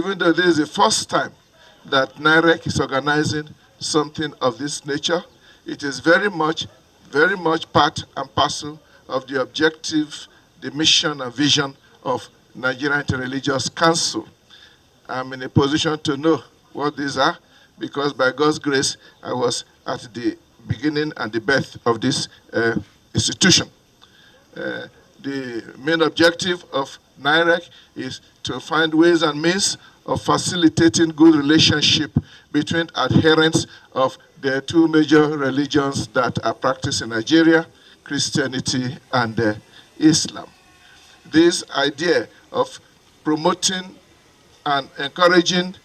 even though this is the first time that NIREC is organizing something of this nature, it is very much part and parcel of the objective, the mission and vision of Nigerian Interreligious Council. I'm in a position to know what these are because by God's grace, I was at the beginning and the birth of this institution. The main objective of NIREC is to find ways and means of facilitating good relationship between adherents of the two major religions that are practiced in Nigeria, Christianity and Islam. This idea of promoting and encouraging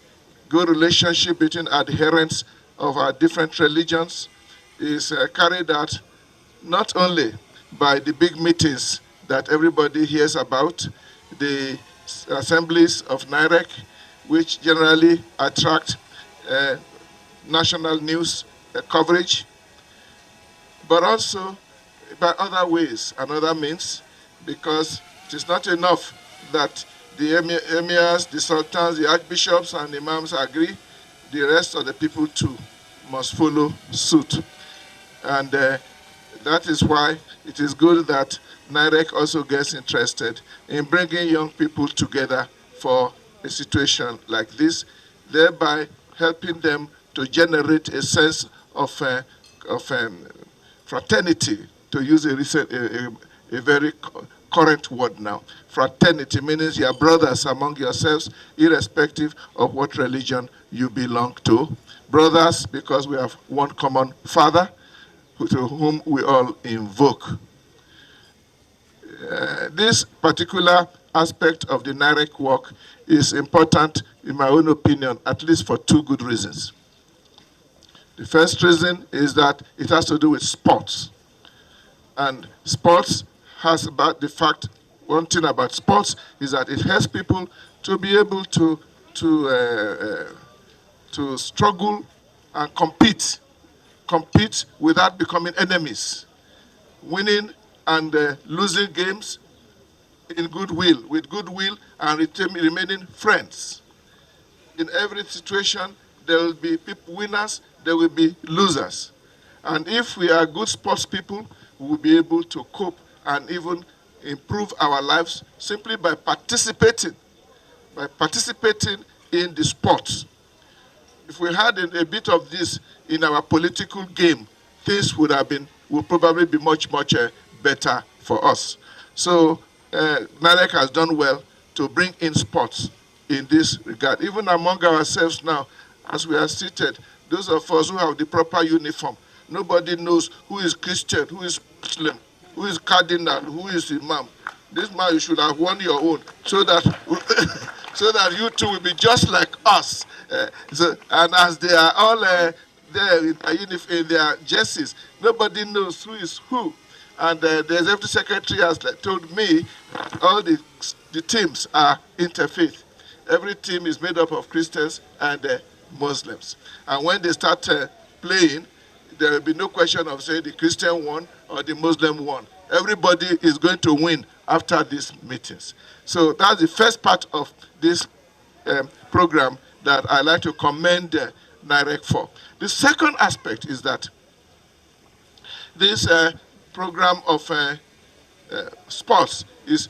good relationship between adherents of our different religions is carried out not only by the big meetings that everybody hears about, the assemblies of NIREC, which generally attract national news coverage, but also by other ways and other means, because it is not enough that the emirs, the sultans, the archbishops, and the imams agree. The rest of the people too must follow suit. And that is why it is good that NIREC also gets interested in bringing young people together for a situation like this, thereby helping them to generate a sense of fraternity, to use a very current word now. Fraternity means you are brothers among yourselves, irrespective of what religion you belong to. Brothers because we have one common Father to whom we all invoke. This particular aspect of the NIREC work is important, in my own opinion, at least for two good reasons. The first reason is that it has to do with sports. And sports has about the fact, one thing about sports is that it helps people to be able to struggle and compete without becoming enemies, winning and losing games with goodwill and remaining friends. In every situation, there will be winners, there will be losers. And if we are good sports people, we will be able to cope and even improve our lives simply by participating in the sports. If we had a bit of this in our political game, things would probably be much better for us. So NIREC has done well to bring in sports in this regard. Even among ourselves now, as we are seated, those of us who have the proper uniform, nobody knows who is Christian, who is Muslim, who is cardinal, who is imam. This man, you should have won your own, so that so that you too will be just like us. And as they are all there in their jerseys, nobody knows who is who. And the executive secretary has told me all the teams are interfaith. Every team is made up of Christians and Muslims. And when they start playing, there will be no question of saying the Christian won or the Muslim won. Everybody is going to win after these meetings. So that's the first part of this program that I like to commend NIREC for. The second aspect is that this program of sports is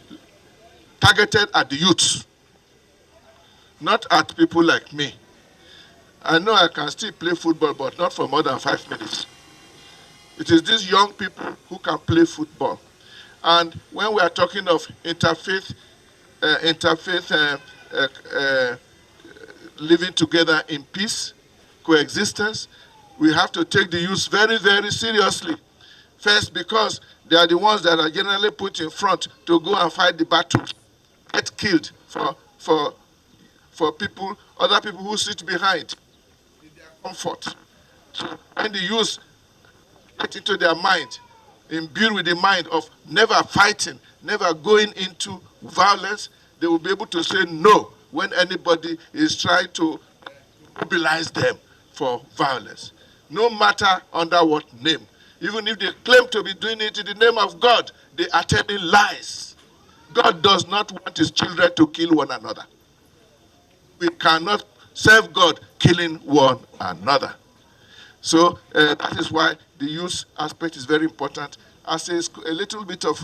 targeted at the youth, not at people like me. I know I can still play football, but not for more than 5 minutes. It is these young people who can play football. And when we are talking of interfaith living together in peace, coexistence, we have to take the youth very, very seriously. First, because they are the ones that are generally put in front to go and fight the battles, get killed for people, other people who sit behind in their comfort. So when the youth get into their mind, imbued with the mind of never fighting, never going into violence, they will be able to say no when anybody is trying to mobilize them for violence, no matter under what name. Even if they claim to be doing it in the name of God, they are telling lies. God does not want his children to kill one another. We cannot serve God killing one another. So that is why the youth aspect is very important. As a little bit of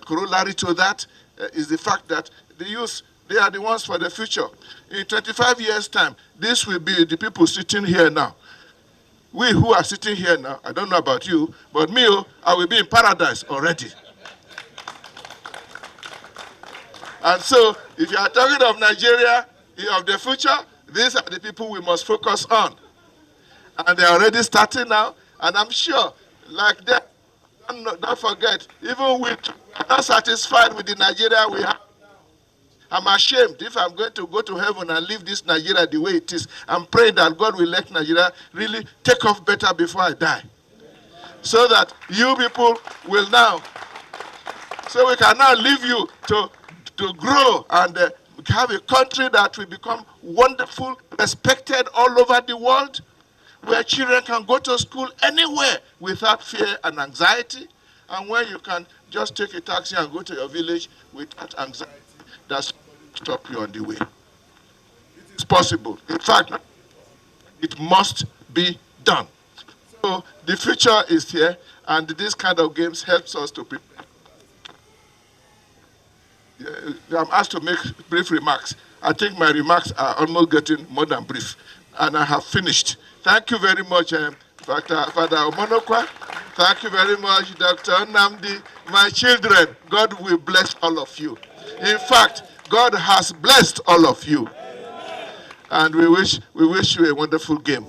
corollary to that is the fact that the youth, they are the ones for the future. In 25 years' time, this will be the people sitting here now. We who are sitting here now, I don't know about you, but me, I will be in paradise already. And so, if you are talking of Nigeria, of the future, these are the people we must focus on. And they are already starting now, and I'm sure, like that, don't forget, even we are not satisfied with the Nigeria we have. I'm ashamed if I'm going to go to heaven and leave this Nigeria the way it is. I'm praying that God will let Nigeria really take off better before I die. So that you people will now, so we can now leave you to grow and have a country that will become wonderful, respected all over the world, where children can go to school anywhere without fear and anxiety, and where you can just take a taxi and go to your village without anxiety that stop you on the way. It's possible. In fact, it must be done. So the future is here, and this kind of games helps us to prepare. I'm asked to make brief remarks. I think my remarks are almost getting more than brief, and I have finished. Thank you very much, Father Omonokwa. Thank you very much, Dr. Nnamdi. My children, God will bless all of you. In fact, God has blessed all of you. And we wish you a wonderful game.